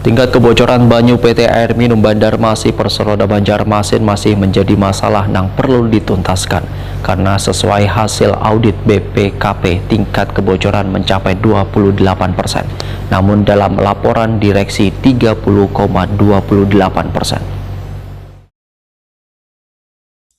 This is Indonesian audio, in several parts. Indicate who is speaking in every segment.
Speaker 1: Tingkat kebocoran banyu PT Air Minum Banjarmasin Perseroda Banjarmasin masih menjadi masalah yang perlu dituntaskan karena sesuai hasil audit BPKP tingkat kebocoran mencapai 28%. Namun dalam laporan direksi 30,28%.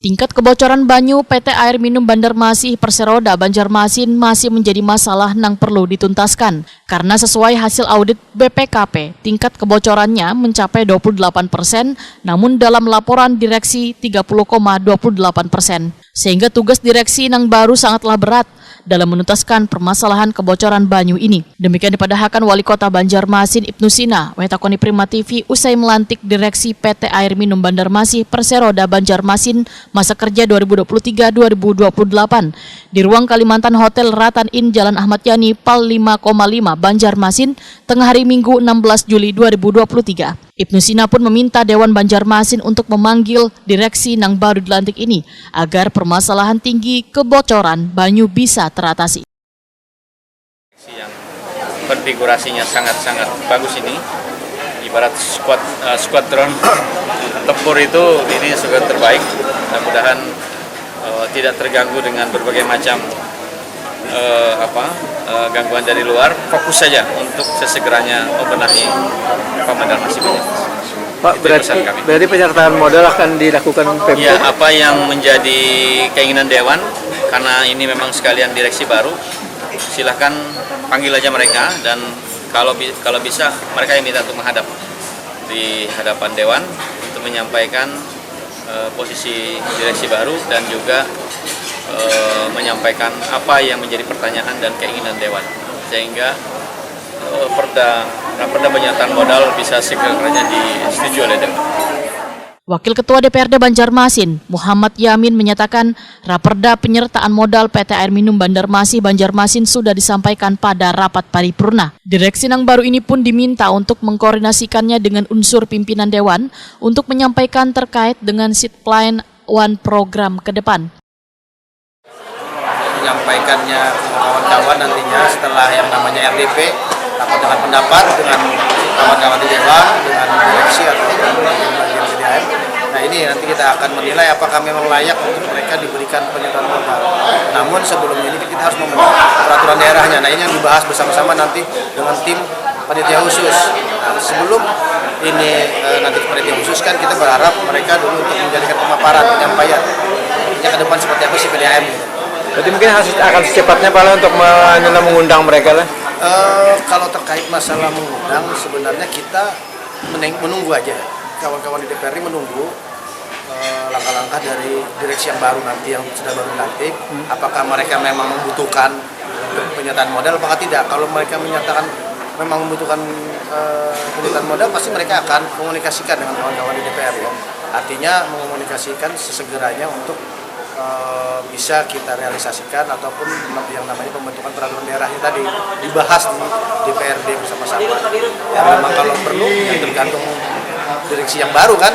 Speaker 2: Tingkat kebocoran banyu PT Air Minum Banjarmasin Perseroda Banjarmasin masih menjadi masalah yang perlu dituntaskan karena sesuai hasil audit BPKP tingkat kebocorannya mencapai 28%, namun dalam laporan direksi 30,28%. Sehingga tugas direksi yang baru sangatlah berat dalam menuntaskan permasalahan kebocoran banyu ini. Demikian dipadahkan Wali Kota Banjarmasin Ibnu Sina, Wetakoni Prima TV usai melantik direksi PT Air Minum Banjarmasin Perseroda Banjarmasin masa kerja 2023-2028 di ruang Kalimantan Hotel Ratan Inn Jalan Ahmad Yani Pal 5,5 Banjarmasin tengah hari Minggu 16 Juli 2023. Ibnu Sina pun meminta Dewan Banjarmasin untuk memanggil direksi yang baru dilantik ini agar permasalahan tinggi kebocoran banyu bisa teratasi.
Speaker 3: Yang konfigurasinya sangat-sangat bagus ini, ibarat skuadron tempur itu, ini sudah terbaik. Mudah-mudahan tidak terganggu dengan berbagai macam gangguan dari luar. Fokus saja untuk sesegeranya membenahi Banjarmasin.
Speaker 4: Pak, berarti penyertaan modal akan dilakukan Pemkot?
Speaker 3: Ya, apa yang menjadi keinginan Dewan, karena ini memang sekalian direksi baru, silahkan panggil aja mereka, dan kalau bisa mereka yang minta untuk menghadap di hadapan Dewan untuk menyampaikan posisi direksi baru dan juga menyampaikan apa yang menjadi pertanyaan dan keinginan Dewan, sehingga perda penyertaan modal bisa segeranya disetujui oleh Dewan.
Speaker 2: Wakil Ketua DPRD Banjarmasin, Muhammad Yamin menyatakan raperda penyertaan modal PT Air Minum Banjarmasin Banjarmasin sudah disampaikan pada rapat paripurna. Direksi yang baru ini pun diminta untuk mengkoordinasikannya dengan unsur pimpinan Dewan untuk menyampaikan terkait dengan seat plan one program ke depan.
Speaker 5: Menyampaikannya kawan-kawan nantinya setelah yang namanya RDP, rapat dengan pendapat dengan kawan-kawan di Dewan, dengan direksi atau bagian PDAM. Nah, ini nanti kita akan menilai apakah memang layak untuk mereka diberikan penyertaan modal. Namun sebelum ini kita harus membuat peraturan daerahnya. Nah, ini yang dibahas bersama-sama nanti dengan tim panitia khusus. Nah, sebelum ini nanti panitia khusus kan kita berharap mereka dulu untuk menjadikan pemaparan, penyampaian ke depan seperti apa sih PDAM.
Speaker 4: Berarti mungkin akan secepatnya Pak untuk mengundang mereka lah.
Speaker 5: Kalau terkait masalah mengundang, sebenarnya kita menunggu aja. Kawan-kawan di DPR ini menunggu langkah-langkah dari direksi yang baru nanti, yang sudah baru dilantik. Apakah mereka memang membutuhkan penyertaan modal, apakah tidak? Kalau mereka menyatakan memang membutuhkan penyertaan modal, pasti mereka akan komunikasikan dengan kawan-kawan di DPR ya. Artinya mengomunikasikan sesegeranya untuk bisa kita realisasikan ataupun yang namanya pembentukan peraturan daerahnya tadi dibahas di DPRD bersama-sama. Ya memang kalau perlu yang tergantung direksi yang baru kan,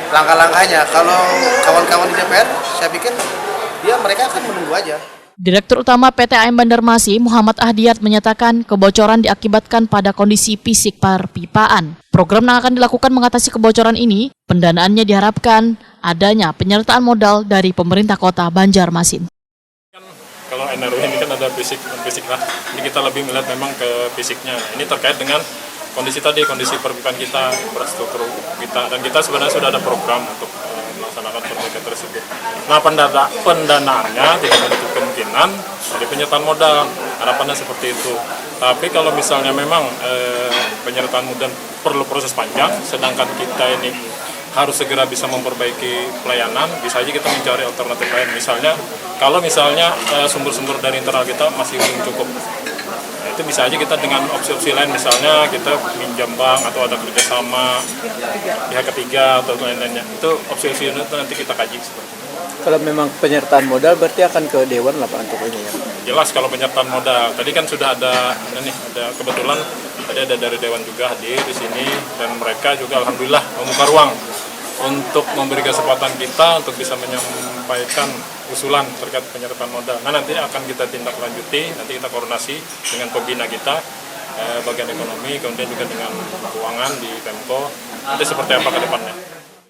Speaker 5: langkah-langkahnya. Kalau kawan-kawan di DPR, saya pikir mereka akan menunggu aja.
Speaker 2: Direktur Utama PT AIM Banjarmasin Muhammad Ahdiyat menyatakan kebocoran diakibatkan pada kondisi fisik perpipaan. Program yang akan dilakukan mengatasi kebocoran ini, pendanaannya diharapkan adanya penyertaan modal dari pemerintah kota Banjarmasin.
Speaker 6: Kalau NRW ini kan ada fisik lah, jadi kita lebih melihat memang ke fisiknya. Ini terkait dengan kondisi tadi, kondisi perpipaan kita, infrastruktur kita, dan kita sebenarnya sudah ada program untuk melaksanakan perbaikan tersebut. Nah, pendanaannya tidak menutup kemungkinan dari penyertaan modal, harapannya seperti itu. Tapi kalau misalnya memang penyertaan modal perlu proses panjang, sedangkan kita ini harus segera bisa memperbaiki pelayanan, bisa aja kita mencari alternatif lain. Misalnya, kalau misalnya sumber-sumber dari internal kita masih belum cukup, itu bisa aja kita dengan opsi-opsi lain, misalnya kita pinjam bank atau ada kerjasama pihak ketiga atau lain-lainnya. Itu opsi-opsi itu nanti kita kaji.
Speaker 4: Kalau memang penyertaan modal berarti akan ke Dewan lah Pak untuk ini ya?
Speaker 6: Jelas kalau penyertaan modal. Tadi kan sudah ada kebetulan ada dari Dewan juga hadir di sini, dan mereka juga alhamdulillah membuka ruang untuk memberi kesempatan kita untuk bisa menyampaikan usulan terkait penyertaan modal. Nah, nanti akan kita tindak lanjuti, nanti kita koordinasi dengan pembina kita bagian ekonomi, kemudian juga dengan keuangan di Pemko, nanti seperti apa ke depannya.